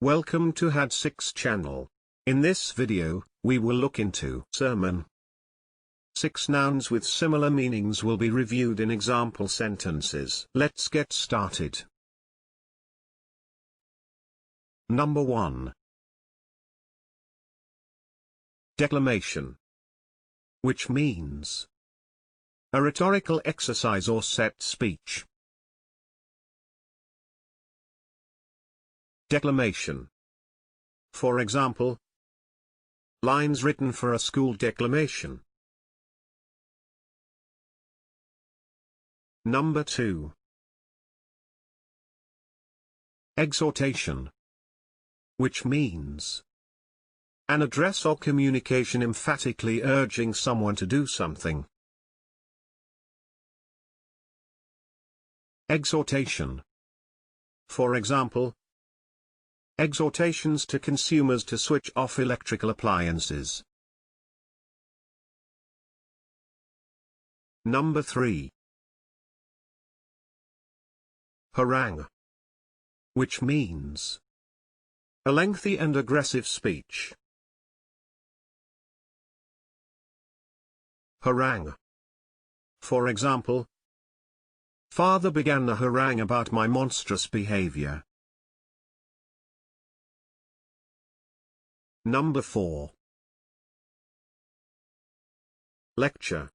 Welcome to Had6 channel. In this video, we will look into sermon. 6 nouns with similar meanings will be reviewed in example sentences. Let's get started. Number 1. Declamation, which means a rhetorical exercise or set speech. Declamation. For example, lines written for a school declamation. Number 2. Exhortation, which means an address or communication emphatically urging someone to do something. Exhortation. For example, exhortations to consumers to switch off electrical appliances. Number 3. Harangue, which means a lengthy and aggressive speech. Harangue. For example, father began a harangue about my monstrous behavior. Number 4. Lecture,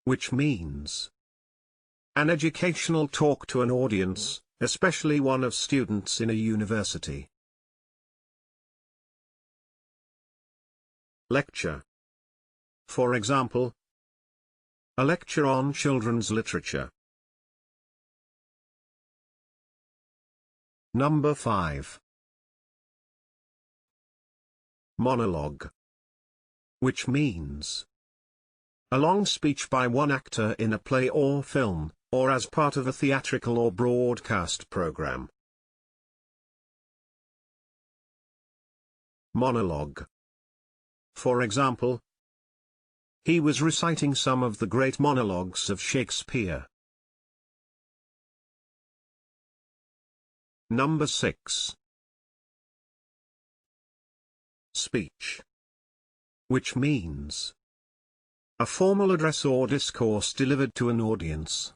which means an educational talk to an audience, especially one of students in a university. Lecture. For example, a lecture on children's literature. Number 5. Monologue, which means a long speech by one actor in a play or film, or as part of a theatrical or broadcast program. Monologue. For example, he was reciting some of the great monologues of Shakespeare. Number 6. Speech, which means a formal address or discourse delivered to an audience.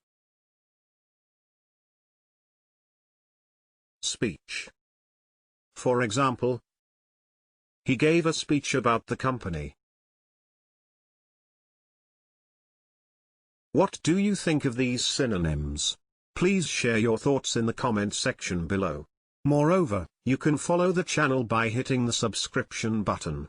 Speech. For example, he gave a speech about the company. What do you think of these synonyms? Please share your thoughts in the comment section below. Moreover, you can follow the channel by hitting the subscription button.